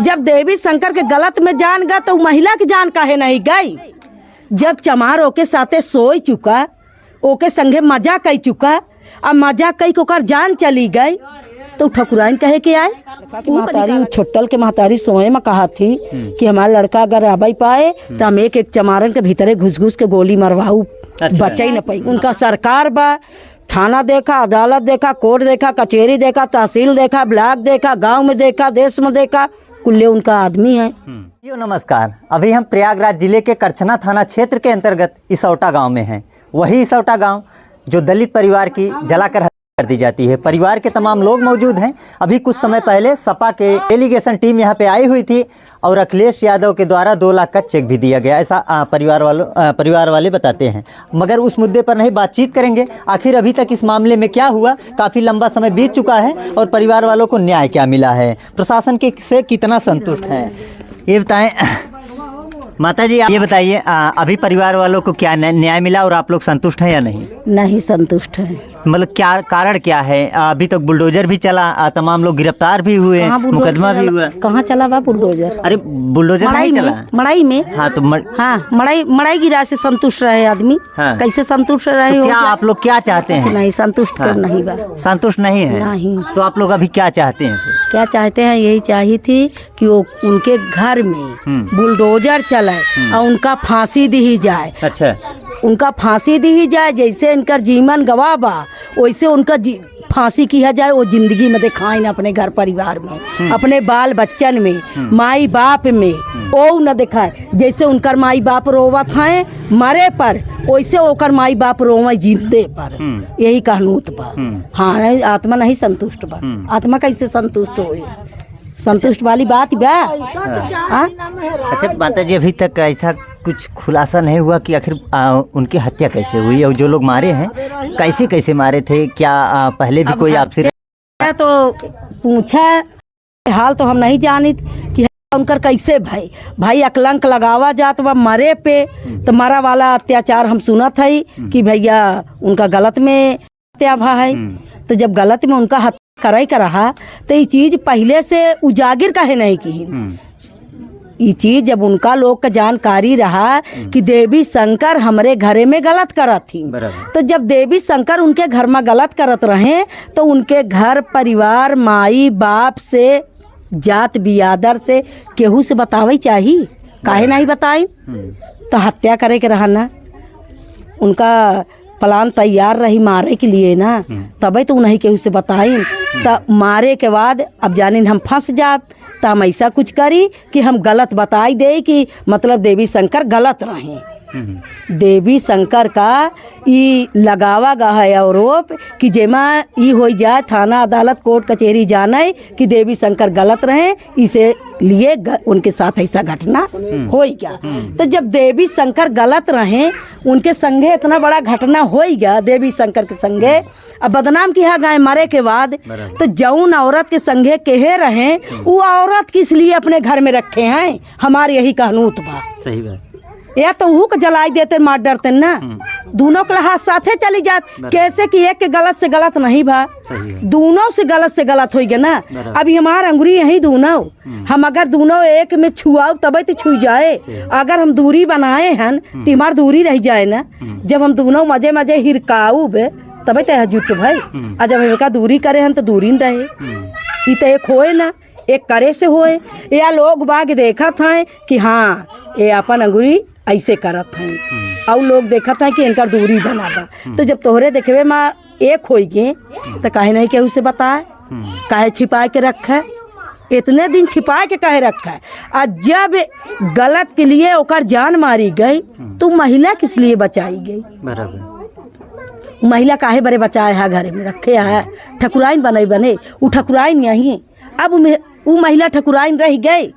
जब देवी शंकर के गलत में जान गया तो महिला की जान काहे नहीं गई। जब चमार ओके साथे सोई चुका, ओके संगे मजा कई चुका, अब मजा कई को कर जान चली गई तो ठकुराइन कहे के आए। महतारी छोटल के महतारी सोए में कहा थी कि हमारा लड़का अगर आबाई पाए तो हम एक एक चमारन के भीतरे घुस घुस के गोली मरवाऊ। अच्छा। बचा ही न पाई। उनका सरकार बा, थाना देखा, अदालत देखा, कोर्ट देखा, कचहरी देखा, तहसील देखा, ब्लॉक देखा, गांव में देखा, देश में देखा, कुल्ले उनका आदमी है। नमस्कार, अभी हम प्रयागराज जिले के करछना थाना क्षेत्र के अंतर्गत इसौटा गांव में हैं। वही इसौटा गांव जो दलित परिवार की जलाकर कर दी जाती है। परिवार के तमाम लोग मौजूद हैं। अभी कुछ समय पहले सपा के डेलीगेशन टीम यहां पे आई हुई थी और अखिलेश यादव के द्वारा 2 लाख का चेक भी दिया गया, ऐसा परिवार वाले बताते हैं। मगर उस मुद्दे पर नहीं बातचीत करेंगे। आखिर अभी तक इस मामले में क्या हुआ, काफ़ी लंबा समय बीत चुका है और परिवार वालों को न्याय क्या मिला है, प्रशासन के से कितना संतुष्ट हैं, ये बताएं। माता जी ये बताइए, अभी परिवार वालों को क्या न्याय मिला और आप लोग संतुष्ट हैं या नहीं? नहीं संतुष्ट है। मतलब क्या कारण क्या है? अभी तक बुलडोजर भी चला, तमाम लोग गिरफ्तार भी हुए, मुकदमा भी हुआ। कहाँ चला बा बुलडोजर? अरे बुलडोजर नहीं चला, मड़ाई में। हाँ तो मड़ाई गिरा से संतुष्ट रहे आदमी। हाँ। कैसे संतुष्ट रहे? तो क्या आप लोग क्या चाहते हैं? नहीं संतुष्ट कर नहीं बा। संतुष्ट नहीं है? नहीं। तो आप लोग अभी क्या चाहते हैं? क्या चाहते हैं? यही चाहिए थी कि वो उनके घर में बुलडोजर चले और उनका फांसी दी जाए। अच्छा। उनका फांसी दी जाए, जैसे इनका जीवन गवा बा वैसे उनका फांसी किया जाए। वो जिंदगी में दिखाएं अपने घर परिवार में, अपने बाल बच्चन में, माई बाप में वो न दिखाए। जैसे उनकर माई बाप रोवत हैं मरे पर, वैसे ओकर माई बाप रोवे जिंदे पर। यही कहनूत बा। हाँ, आत्मा नहीं संतुष्ट बा। आत्मा कैसे संतुष्ट हो? संतुष्ट वाली बात बा। अच्छा माता जी, अभी तक ऐसा कुछ खुलासा नहीं हुआ कि आखिर उनकी हत्या कैसे हुई और जो लोग मारे हैं कैसे कैसे मारे थे? क्या पहले भी कोई आपसे तो पूछा? हाल तो हम नहीं जानित कि उनकर कैसे भाई अकलंक लगावा जात बा मरे पे। तो मरा वाला अत्याचार हम सुनत है कि भैया उनका गलत में हत्या भा है। तो जब गलत में उनका हत्या करे का रहा तो ये चीज पहले से उजागर काहे नहीं की? ये चीज जब उनका लोग का जानकारी रहा कि देवी शंकर हमारे घरे में गलत करत थी, तो जब देवी शंकर उनके घर में गलत करत रहे तो उनके घर परिवार माई बाप से जात बियादर से केहू से बतावे चाहिए, काहे नहीं बताई? तो हत्या करे के रहा ना, उनका प्लान तैयार रही मारे के लिए ना, तभी तो उन्हीं केहू से बताई। तो मारे के बाद अब जाने हम फंस जाब तो हम ऐसा कुछ करी कि हम गलत बताई दे कि मतलब देवी शंकर गलत रहे। देवी शंकर का ई लगावा गा है आरोप कि जेमा ई हो जाए थाना अदालत कोर्ट कचहरी जाने कि देवी शंकर गलत रहे, इसे लिए उनके साथ ऐसा घटना हो गया। तो जब देवी शंकर गलत रहे, उनके संगे इतना बड़ा घटना हो गया देवी शंकर के संगे, अब बदनाम किया गए मरे के बाद। तो जौन औरत के संगे कहे रहे वो औरत किस लिए अपने घर में रखे हैं? हमारे यही कहनूत बा। सही बात। या तो वो को जलाई देते मार डरते ना, दोनों के हाथ साथे चली जात। कैसे कि एक के गलत से गलत नहीं भा, दोनों से गलत हो गया ना। अभी हमार अंगुरी यही दोनों, हम अगर दोनों एक में छुआओ तभी तो छू जाए। अगर हम दूरी बनाए हैं तो हमार दूरी रह जाए ना। जब हम दोनों मजे मजे हिरकाऊ बे तभी तो जुट भाई, और जब इनका दूरी करे हैं तो दूरी रहे। ये तो एक होए ना, एक करे से होए। या लोग बाग देखत हैं कि हाँ ये अपन अंगुरी ऐसे करत हैं और लोग देखत हैं कि इनका दूरी बना बा। तो जब तोहरे देखवे माँ एक हो गए तो काहे नहीं केहू से बताए? काहे छिपा के रखा? इतने दिन छिपा के काहे रखा? और जब गलत के लिए ओकर जान मारी गई तो महिला किस लिए बचाई गई? बराबर। महिला काहे बड़े बचाए है घरे में रखे है? ठकुराइन बने वो ठकुराइन यही। अब वो महिला ठकुराइन रह गई।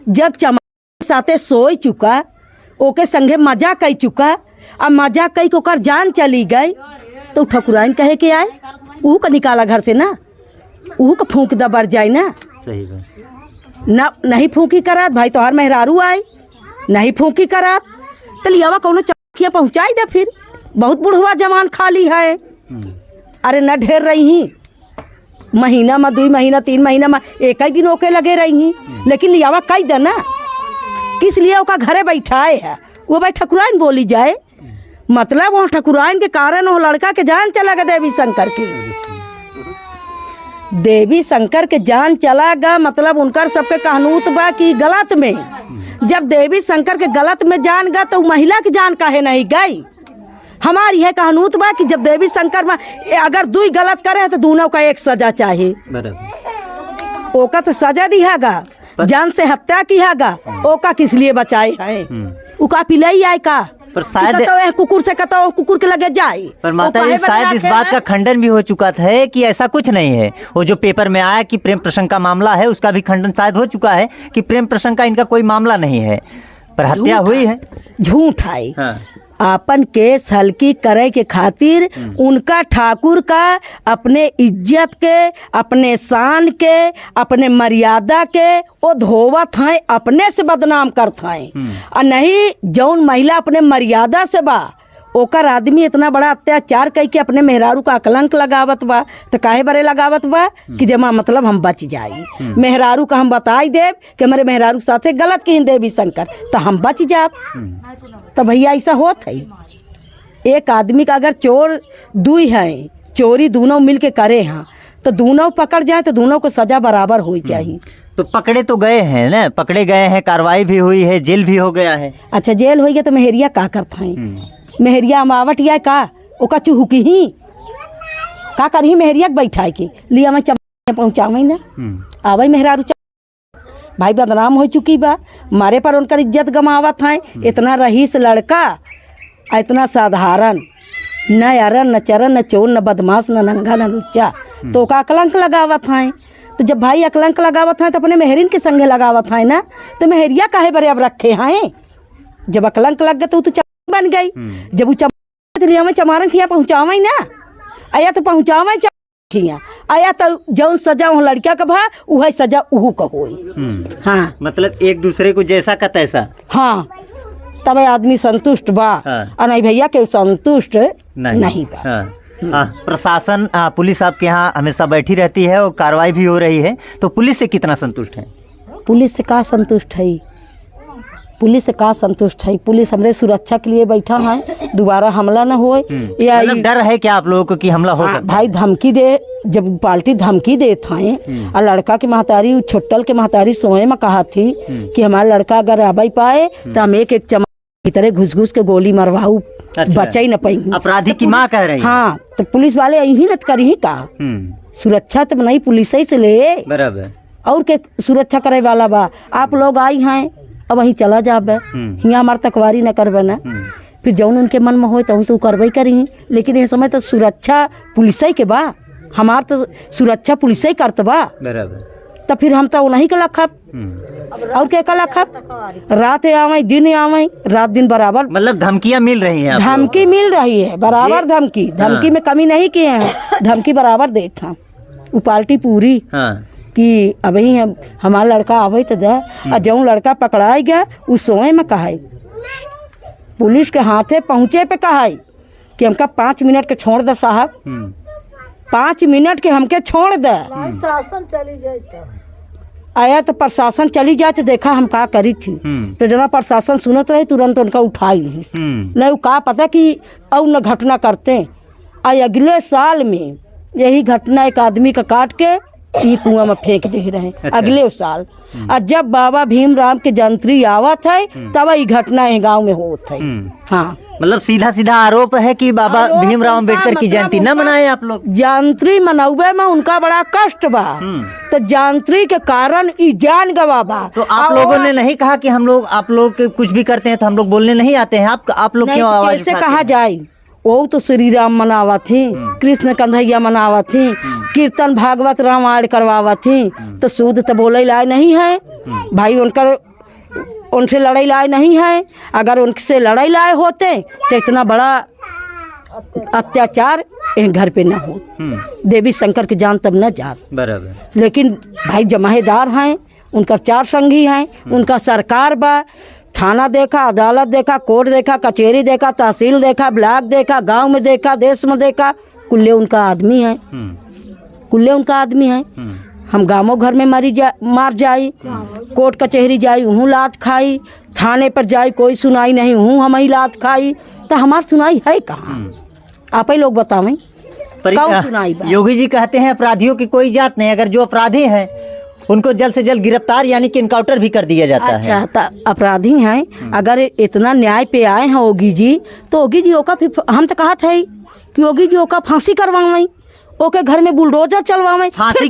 जब चमार साथे सोई चुका, ओके संगे मजा कई चुका, अब मजा कई को कर जान चली गई तो ठकुराइन कहे के आए ऊ का निकाला घर से ना, ऊ का फूंक दबर जाए ना। सही बात। ना नहीं फूंकी करात भाई, तो हर मेहरारू आए नहीं फूंकी करात तो लियावा कौनो चौकिया पहुँचाई दे। फिर बहुत बुढ़वा जवान खाली है, अरे न ढेर रही महीना में 2 महीना 3 महीना में एक ही दिन ओके लगे रही, लेकिन लियावा कई देना किस लिए ओका घरे बैठाए है, वो भाई ठकुराइन बोली जाए, मतलब वो ठकुराइन के कारण वो लड़का के जान चला गया देवी शंकर की, देवी शंकर के जान चला गया, मतलब उनकर सबके कहनूत बा कि गलत में, जब देवी शंकर के गलत में जान गया तो महिला की जान काहे नहीं गई। हमारी है कहनूत बा कि जब देवी शंकर में अगर 2 गलत करे तो दोनों का एक सजा चाहिए, ओका तो सजा दियागा, जान से हत्या कियागा, ओका किस लिए बचाए है, उका पिलाई आए का, पर शायद कुकुर से कहता कुकुर के लगे जाए। पर माता जी शायद इस बात का खंडन भी हो चुका था कि ऐसा कुछ नहीं है, वो जो पेपर में आया कि प्रेम प्रसंग का मामला है उसका भी खंडन शायद हो चुका है कि प्रेम प्रसंग का इनका कोई मामला नहीं है, पर हत्या हुई है। झूठ है। हाँ। आपन केस हल्की करे के खातिर उनका ठाकुर का अपने इज्जत के, अपने शान के, अपने मर्यादा के वो धोवत हैं, अपने से बदनाम करत हैं, और नहीं जौन महिला अपने मर्यादा से बा ओकर आदमी इतना बड़ा अत्याचार कई के अपने मेहरारू का कलंक लगावत बा, तो काहे बरे लगावत बा कि जमा मतलब हम बच जाई, मेहरारू का हम बताई देव कि हमारे मेहरारू साथे गलत कहीं देवी शंकर तो हम बच जाब। तो भैया ऐसा होत है, एक आदमी का अगर चोर 2 हैं, चोरी दोनों मिल के करे हैं तो दोनों पकड़ जाए तो दोनों को सजा बराबर होनी चाहिए। तो पकड़े तो गए हैं ना, पकड़े गए हैं, कार्रवाई भी हुई है, जेल भी हो गया है। अच्छा जेल हो गया तो मेहरिया का करता है, मेहरिया अमावट या का ओका चुहुकी ही का करही मेहरिया के बैठा के लिया मैं पहुँचावे ना आवे मेहरारू भाई बदनाम हो चुकी बा, मारे पर उनकर इज्जत गमावत है, इतना रईस लड़का, इतना साधारण, न अरन न चरन न चोर न बदमाश न नंगा न लुच्चा, तो का कलंक लगावत है। तो जब भाई अकलंक लगावत है तो अपने मेहरिन के संगे लगावत है ना, तो मेहरिया काहे बरे अब रखे हैं, जब अकलंक लग गए तो बन गई, जब वो चमारन खिया पहुँचावे ना, आया तो पहुँचावे खिया, आया तो जौन सजा वहाँ लड़किया का भा वह सजा उहू का होई। हाँ मतलब एक दूसरे को जैसा का तैसा। हाँ तब आदमी संतुष्ट बा। हाँ। और नहीं भैया के संतुष्ट नहीं बा। हाँ। प्रशासन पुलिस आपके यहाँ हमेशा बैठी रहती है और कार्रवाई भी हो रही है, तो पुलिस से कितना संतुष्ट है? पुलिस से का संतुष्ट है, पुलिस से का संतुष्ट है, पुलिस हमारे सुरक्षा के लिए बैठा है, दोबारा हमला न हो या मतलब डर है क्या आप लोगों को कि हमला हो सकता है? भाई धमकी दे, जब पार्टी धमकी देते हैं और लड़का के महतारी छोटल के महतारी सोए में कहा थी कि हमारा लड़का अगर आबाई पाए तो हम एक चमा की तरह घुस घुस के गोली मरवाऊ। अच्छा। बचा ही न पाएंगे, अपराधी की माँ कह रही है। हाँ तो पुलिस वाले यही न कर ही का सुरक्षा तो नहीं पुलिस ही से ले बराबर, और के सुरक्षा करे वाला बा, आप लोग आई हैं अब वहीं चला जाबे, यहाँ हमार तकवारी न करबे ना, फिर जौन उनके मन में हो तो करबे करी, लेकिन ये समय तो सुरक्षा पुलिस ही के बा, हमार तो सुरक्षा पुलिस ही करत बा बराबर, तो फिर हम तो नहीं के लखब और क्या का लखब, रात आवे दिन आवे, रात दिन बराबर मतलब धमकियाँ मिल रही हैं, धमकी मिल रही है बराबर, धमकी में कमी नहीं किए हैं, धमकी बराबर देता वो पार्टी पूरी कि अभी हमारा लड़का आवे तो दे, और जौन लड़का पकड़ाई गया उस सोए में कहा पुलिस के हाथे पहुँचे पे कहा कि हमका 5 मिनट के छोड़ दे साहब, 5 मिनट के हमके छोड़ दे, प्रशासन चली जाए आया तो प्रशासन चली जाए तो देखा हम का करी थी, तो जना प्रशासन सुनत रहे तुरंत उनका उठा ली, नहीं वो का पता कि और न घटना करते। अगले साल में यही घटना एक आदमी का काट के ये कुआं में फेंक दे रहे। अच्छा। अगले साल और जब बाबा भीमराव के जंत्री आवत है तब ये घटना है गांव में होत है। हाँ मतलब सीधा सीधा आरोप है कि बाबा भीमराव अम्बेडकर की जयंती न मनाए आप लोग। जयंती मनावे में उनका बड़ा कष्ट बा, तो जयंती के कारण ई जान गवाबा। तो आप लोगों ने नहीं कहा कि हम लोग आप लोग कुछ भी करते हैं तो हम लोग बोलने नहीं आते हैं, आप लोग क्यों आवाज कैसे कहा जाए? वो तो श्री राम मनावा थी, कृष्ण कन्हैया मनावा थी, कीर्तन भागवत रामायण करवावा थी, तो शुद्ध तो बोले लाए नहीं है भाई, उनसे लड़ाई लाए नहीं है। अगर उनसे लड़ाई लाए होते तो इतना बड़ा अत्याचार घर पे न हो, देवी शंकर की जान तब न जात बराबर। लेकिन भाई जमाहेदार हैं, उनका 4 संगी हैं, उनका सरकार बा, थाना देखा, अदालत देखा, कोर्ट देखा, कचहरी देखा, तहसील देखा, ब्लॉक देखा, गांव में देखा, देश में देखा, कुल्ले उनका आदमी है, कुल्ले उनका आदमी है। हम गाँवों घर में मार जाई, कोर्ट कचहरी जाई वहूँ लात खाई, थाने पर जाई कोई सुनाई नहीं वहूँ हम ही लात खाई। तो हमार सुनाई है कहाँ? आप ही लोग बतावें कौन सुनाई बा? योगी जी कहते हैं अपराधियों की कोई जात नहीं, अगर जो अपराधी हैं उनको जल्द से जल्द गिरफ्तार यानी कि इनकाउंटर भी कर दिया जाता है। अच्छा, तो अपराधी हैं अगर इतना न्याय पे आए हैं योगी जी, तो योगी जी ओका फिर हम तो कहा थे कि योगी जी ओका फांसी करवावें, ओके घर में बुलडोजर चलवावें। फांसी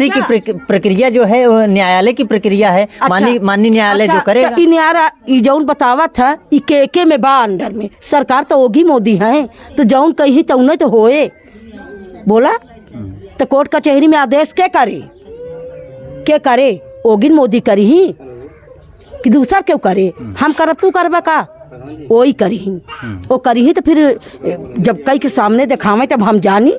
की प्रक्रिया जो है वो न्यायालय की प्रक्रिया है। अच्छा, माननीय न्यायालय जो करेगा। तो न्यायालय जौन बतावा था के में बा अंडर में सरकार तो योगी मोदी हैं, तो जौन कही तो उन्हें तो होए बोला। तो कोर्ट कचहरी में आदेश के करे योगी मोदी करी ही कि दूसरा क्यों करे? हम करब तू करबा का? वही करी ही वो करी ही। तो फिर जब कई के सामने दिखावे तब हम जानी,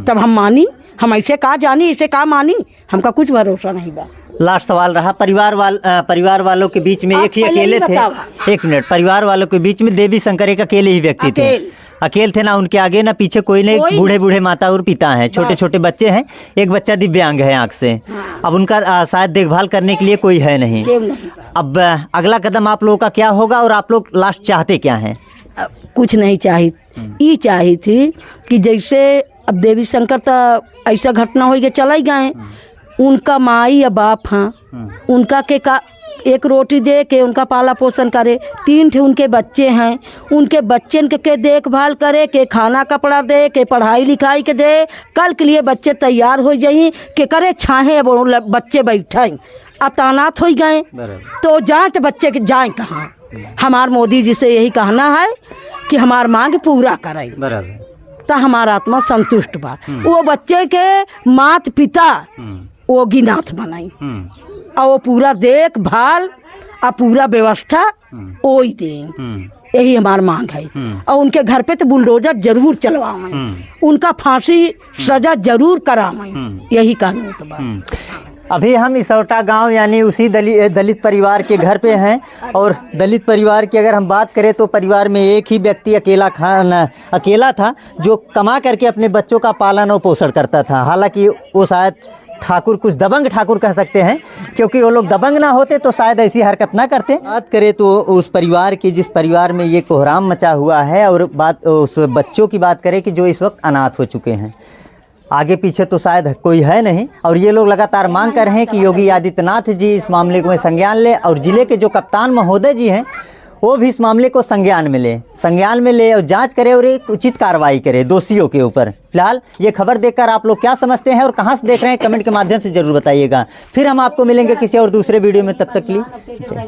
तब हम मानी। हम ऐसे का जानी ऐसे का मानी, हमका कुछ भरोसा नहीं बा। लास्ट सवाल रहा, परिवार वालों के बीच में एक ही अकेले थे। एक मिनट, परिवार वालों के बीच में देवी शंकर एक अकेले ही व्यक्ति थे, अकेले थे, ना उनके आगे ना पीछे कोई नहीं। बूढ़े माता और पिता हैं, छोटे बच्चे हैं, एक बच्चा दिव्यांग है आँख से। अब उनका शायद देखभाल करने के लिए कोई है नहीं। अब अगला कदम आप लोगों का क्या होगा और आप लोग लास्ट चाहते क्या हैं? कुछ नहीं चाही, ये चाही थी कि जैसे अब देवी शंकर तो ऐसा घटना हो गया चला गए, उनका माई या बाप हाँ, उनका के का एक रोटी दे के उनका पाला पोषण करे। 3 ठे उनके बच्चे हैं, उनके बच्चे के देखभाल करे, के खाना कपड़ा दे, के पढ़ाई लिखाई के दे। कल के लिए बच्चे तैयार हो जाई के करे छाहे अब बच्चे बैठे अतानात हो गए तो जाए तो बच्चे के जाए कहाँ? हमार मोदी जी से यही कहना है कि हमार मांग पूरा करें, तो हमारा आत्मा संतुष्ट बा। वो बच्चे के माता पिता योगी नाथ बनाई और वो पूरा देखभाल और पूरा व्यवस्था वही दें, यही हमार मांग है। और उनके घर पे तो बुलडोजर जरूर चलवाएं, उनका फांसी सजा जरूर करावें, यही कानून तो बा। अभी हम इसौटा गांव यानी उसी दलित परिवार के घर पे हैं। और दलित परिवार की अगर हम बात करें तो परिवार में एक ही व्यक्ति अकेला था जो कमा करके अपने बच्चों का पालन और पोषण करता था। हालांकि वो शायद ठाकुर, कुछ दबंग ठाकुर कह सकते हैं, क्योंकि वो लोग दबंग ना होते तो शायद ऐसी हरकत ना करते। बात करें तो उस परिवार की जिस परिवार में ये कोहराम मचा हुआ है, और बात उस बच्चों की बात करें कि जो इस वक्त अनाथ हो चुके हैं, आगे पीछे तो शायद कोई है नहीं। और ये लोग लगातार मांग कर रहे हैं कि योगी आदित्यनाथ जी इस मामले को संज्ञान ले, और ज़िले के जो कप्तान महोदय जी हैं वो भी इस मामले को संज्ञान में ले और जांच करे और एक उचित कार्रवाई करे दोषियों के ऊपर। फिलहाल ये खबर देखकर आप लोग क्या समझते हैं और कहां से देख रहे हैं, कमेंट के माध्यम से ज़रूर बताइएगा। फिर हम आपको मिलेंगे किसी और दूसरे वीडियो में, तब तक के लिए।